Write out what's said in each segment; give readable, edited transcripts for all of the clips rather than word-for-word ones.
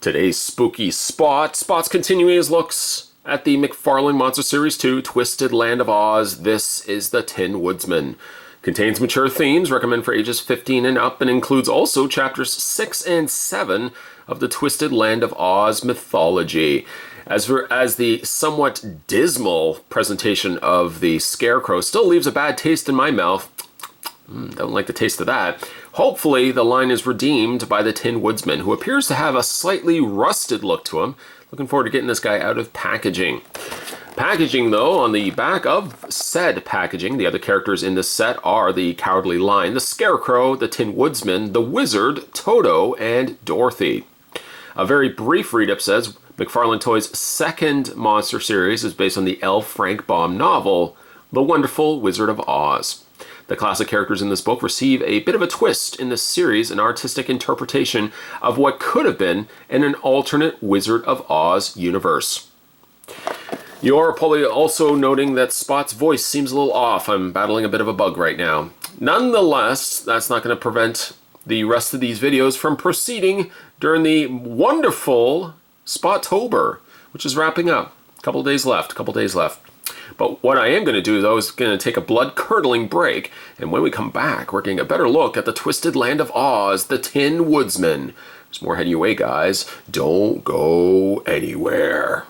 Today's spooky Spot's continuing his looks at the McFarlane Monster Series 2 Twisted Land of Oz. This is the Tin Woodsman. Contains mature themes, recommend for ages 15 and up, and includes also chapters 6 and 7 of the Twisted Land of Oz mythology. As the somewhat dismal presentation of the Scarecrow still leaves a bad taste in my mouth, don't like the taste of that. Hopefully the line is redeemed by the Tin Woodsman, who appears to have a slightly rusted look to him. Looking forward to getting this guy out of packaging. Packaging, though, on the back of said packaging, the other characters in this set are the Cowardly Lion, the Scarecrow, the Tin Woodsman, the Wizard, Toto, and Dorothy. A very brief read-up says, McFarlane Toys' second monster series is based on the L. Frank Baum novel, The Wonderful Wizard of Oz. The classic characters in this book receive a bit of a twist in this series, an artistic interpretation of what could have been in an alternate Wizard of Oz universe. You're probably also noting that Spot's voice seems a little off. I'm battling a bit of a bug right now. Nonetheless, that's not going to prevent the rest of these videos from proceeding during the wonderful Spottober, which is wrapping up. A couple days left. But what I am going to do, though, is going to take a blood-curdling break, and when we come back, we're getting a better look at the Twisted Land of Oz, the Tin Woodsman. There's more heading your way, guys. Don't go anywhere.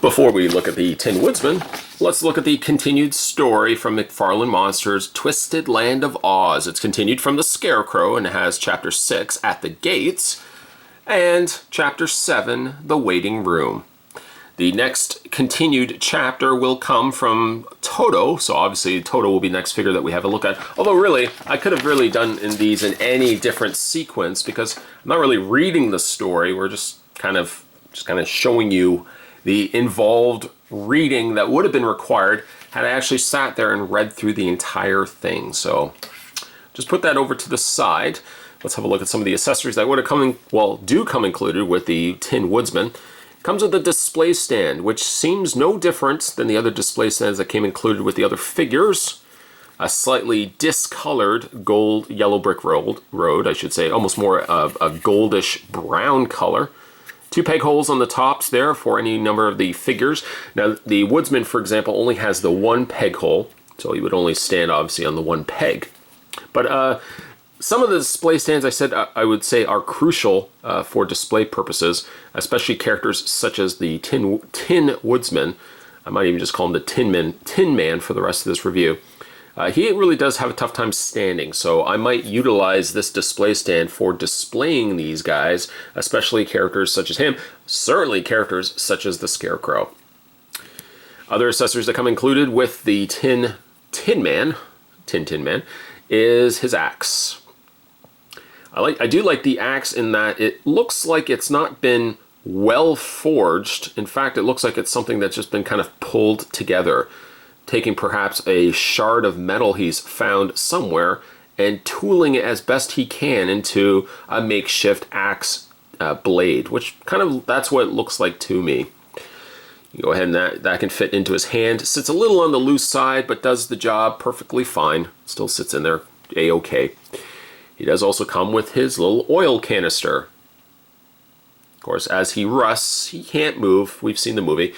Before we look at the Tin Woodsman, let's look at the continued story from McFarlane Monsters' Twisted Land of Oz. It's continued from the Scarecrow and has Chapter 6, At the Gates, and Chapter 7, The Waiting Room. The next continued chapter will come from Toto, so obviously Toto will be the next figure that we have a look at. Although really, I could have really done these in any different sequence because I'm not really reading the story. We're just kind of showing you the involved reading that would have been required had I actually sat there and read through the entire thing. So just put that over to the side. Let's have a look at some of the accessories that would have do come included with the Tin Woodsman. Comes with a display stand, which seems no different than the other display stands that came included with the other figures. A slightly discolored yellow brick road, I should say, almost more of a goldish brown color. 2 peg holes on the tops there for any number of the figures. Now, the Woodsman, for example, only has the 1 peg hole, so you would only stand, obviously, on the 1 peg. But some of the display stands I would say are crucial for display purposes, especially characters such as the Tin Woodsman. I might even just call him the Tin Man for the rest of this review. He really does have a tough time standing, so I might utilize this display stand for displaying these guys, especially characters such as him, certainly characters such as the Scarecrow. Other accessories that come included with the Tin Man is his axe. I do like the axe in that it looks like it's not been well forged. In fact, it looks like it's something that's just been kind of pulled together, taking perhaps a shard of metal he's found somewhere and tooling it as best he can into a makeshift axe blade, which that's what it looks like to me. You go ahead and that can fit into his hand. Sits a little on the loose side, but does the job perfectly fine. Still sits in there a-okay. He does also come with his little oil canister. Of course, as he rusts, he can't move. We've seen the movie.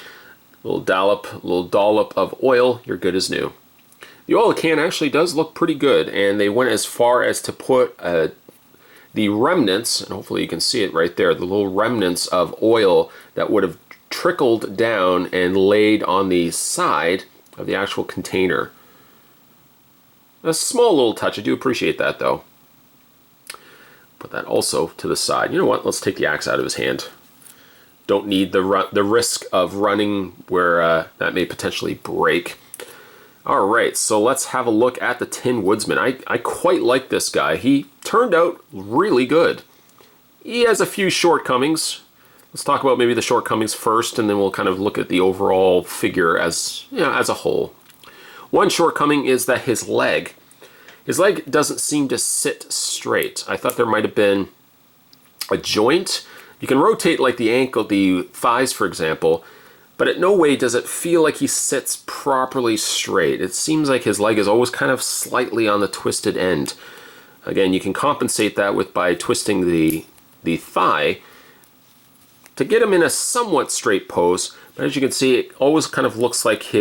Little dollop of oil, you're good as new. The oil can actually does look pretty good, and they went as far as to put the remnants, and hopefully you can see it right there, the little remnants of oil that would have trickled down and laid on the side of the actual container. A small little touch. I do appreciate that, though. Put that also to the side. You know what? Let's take the axe out of his hand. Don't need the risk of running where that may potentially break. All right, so let's have a look at the Tin Woodsman. I quite like this guy. He turned out really good. He has a few shortcomings. Let's talk about maybe the shortcomings first, and then we'll kind of look at the overall figure as a whole. One shortcoming is that his leg doesn't seem to sit straight. I thought there might have been a joint. You can rotate like the ankle, the thighs, for example, but in no way does it feel like he sits properly straight. It seems like his leg is always kind of slightly on the twisted end. Again, you can compensate that by twisting the thigh to get him in a somewhat straight pose. But as you can see, it always kind of looks like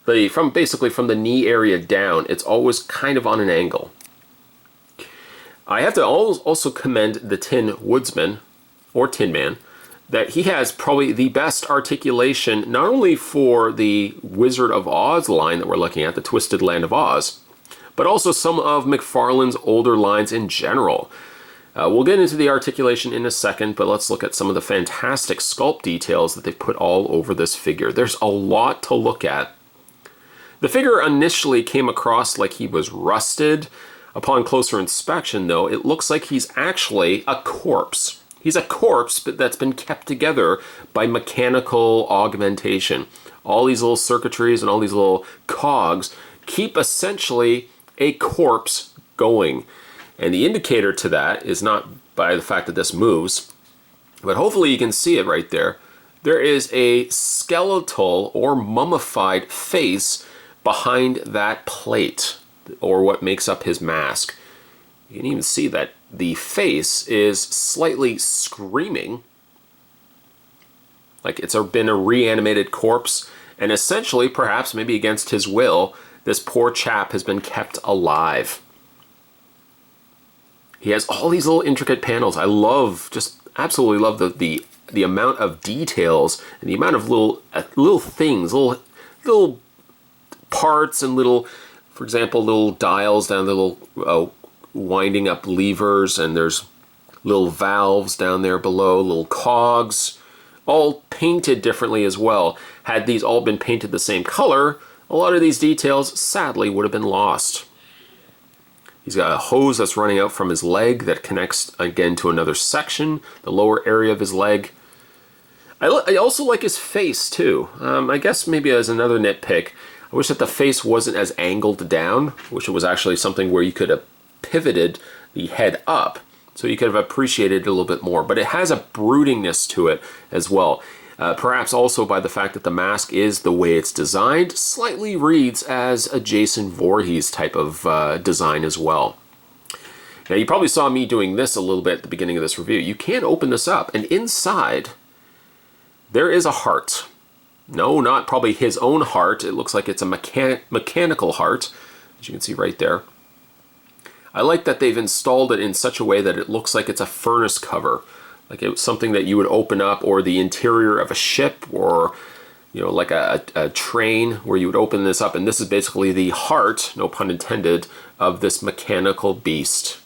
basically from the knee area down, it's always kind of on an angle. I have to also commend the Tin Woodsman, or Tin Man, that he has probably the best articulation, not only for the Wizard of Oz line that we're looking at, the Twisted Land of Oz, but also some of McFarlane's older lines in general. We'll get into the articulation in a second, but let's look at some of the fantastic sculpt details that they put all over this figure. There's a lot to look at. The figure initially came across like he was rusted. Upon closer inspection, though, it looks like he's actually a corpse. He's a corpse, but that's been kept together by mechanical augmentation. All these little circuitries and all these little cogs keep essentially a corpse going. And the indicator to that is not by the fact that this moves, but hopefully you can see it right there. There is a skeletal or mummified face behind that plate, or what makes up his mask. You can even see that the face is slightly screaming, like it's been a reanimated corpse, and essentially, perhaps maybe against his will, this poor chap has been kept alive. He has all these little intricate panels. I love, just absolutely love the amount of details and the amount of little things, little parts and little, for example, little dials down the little winding up levers, and there's little valves down there below, little cogs, all painted differently as well. Had these all been painted the same color, a lot of these details sadly would have been lost. He's got a hose that's running out from his leg that connects again to another section, the lower area of his leg. I also like his face too. I guess maybe as another nitpick, I wish that the face wasn't as angled down. I wish it was actually something where you could have pivoted the head up so you could have appreciated it a little bit more. But it has a broodingness to it as well. Perhaps also by the fact that the mask is the way it's designed, slightly reads as a Jason Voorhees type of design as well. Now you probably saw me doing this a little bit at the beginning of this review. You can open this up, and inside there is a heart. No, not probably his own heart. It looks like it's a mechanical heart, as you can see right there. I like that they've installed it in such a way that it looks like it's a furnace cover. Like it's something that you would open up, or the interior of a ship, or like a train where you would open this up, and this is basically the heart, no pun intended, of this mechanical beast.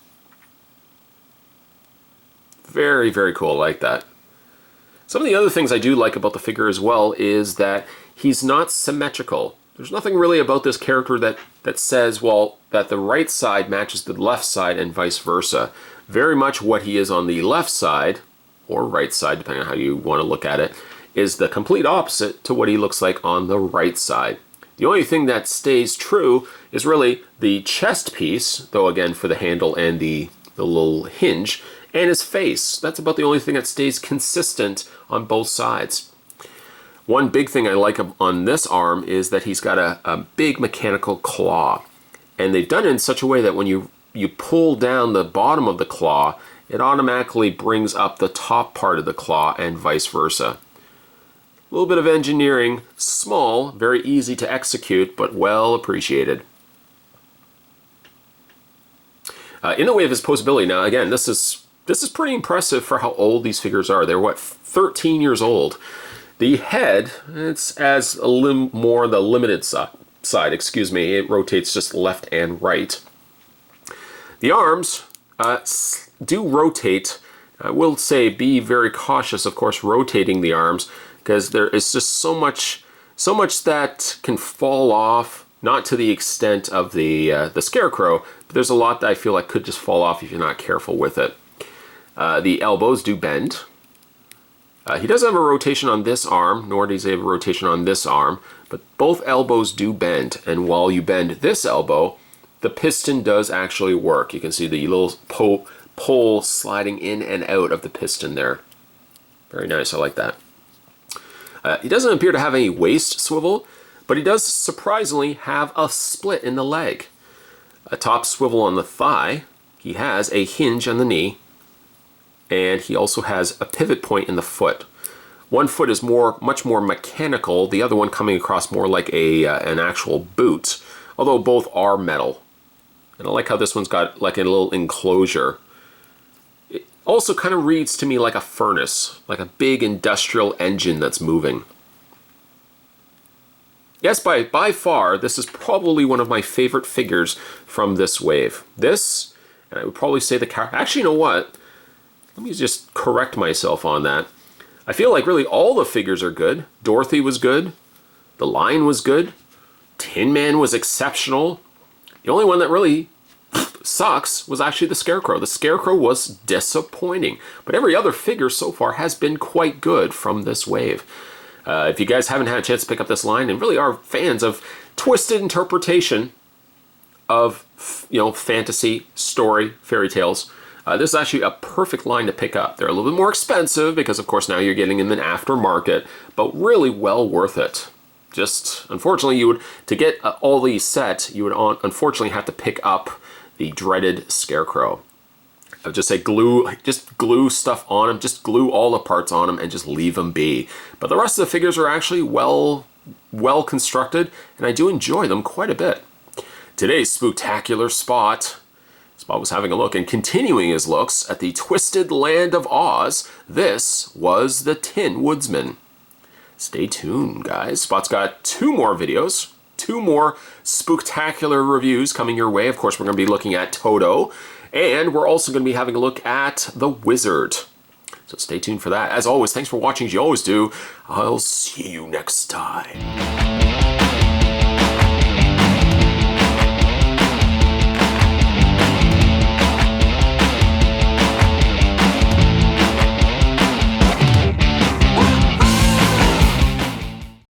Very, very cool. I like that. Some of the other things I do like about the figure as well is that he's not symmetrical. There's nothing really about this character that says, well, that the right side matches the left side and vice versa. Very much what he is on the left side, or right side, depending on how you want to look at it, is the complete opposite to what he looks like on the right side. The only thing that stays true is really the chest piece, though again for the handle and the little hinge, and his face. That's about the only thing that stays consistent on both sides. One big thing I like on this arm is that he's got a big mechanical claw. And they've done it in such a way that when you pull down the bottom of the claw, it automatically brings up the top part of the claw and vice versa. A little bit of engineering, small, very easy to execute, but well appreciated. In the way of his posability, now again, this is pretty impressive for how old these figures are. They're, 13 years old. The head, it's as a little more the limited side, excuse me. It rotates just left and right. The arms do rotate. I will say be very cautious, of course, rotating the arms, because there is just so much that can fall off, not to the extent of the Scarecrow, but there's a lot that I feel like could just fall off if you're not careful with it. The elbows do bend. He doesn't have a rotation on this arm, nor does he have a rotation on this arm, but both elbows do bend, and while you bend this elbow, the piston does actually work. You can see the little pole sliding in and out of the piston there. Very nice, I like that. He doesn't appear to have any waist swivel, but he does surprisingly have a split in the leg. a top swivel on the thigh. He has a hinge on the knee, and he also has a pivot point in the foot. One foot is much more mechanical, the other one coming across more like an actual boot, although both are metal. And I like how this one's got like a little enclosure. It also kind of reads to me like a furnace, like a big industrial engine that's moving. Yes, by far, this is probably one of my favorite figures from this wave. This, and I would probably say the character. Actually, you know what? Let me just correct myself on that. I feel like really all the figures are good. Dorothy was good. The Lion was good. Tin Man was exceptional. The only one that really sucks was actually the Scarecrow. The Scarecrow was disappointing. But every other figure so far has been quite good from this wave. If you guys haven't had a chance to pick up this line and really are fans of twisted interpretation of, you know, fantasy, story, fairy tales, this is actually a perfect line to pick up. They're a little bit more expensive because, of course, now you're getting in an aftermarket, but really well worth it. Just, unfortunately, to get all these set, you would unfortunately have to pick up the dreaded Scarecrow. I would just say just glue stuff on them, just glue all the parts on them and just leave them be. But the rest of the figures are actually well constructed, and I do enjoy them quite a bit. Today's spooktacular Spot was having a look and continuing his looks at the Twisted Land of Oz. This was the Tin Woodsman. Stay tuned, guys. Spot's got 2 more videos, 2 more spooktacular reviews coming your way. Of course, we're going to be looking at Toto, and we're also going to be having a look at the Wizard. So stay tuned for that. As always, thanks for watching as you always do. I'll see you next time.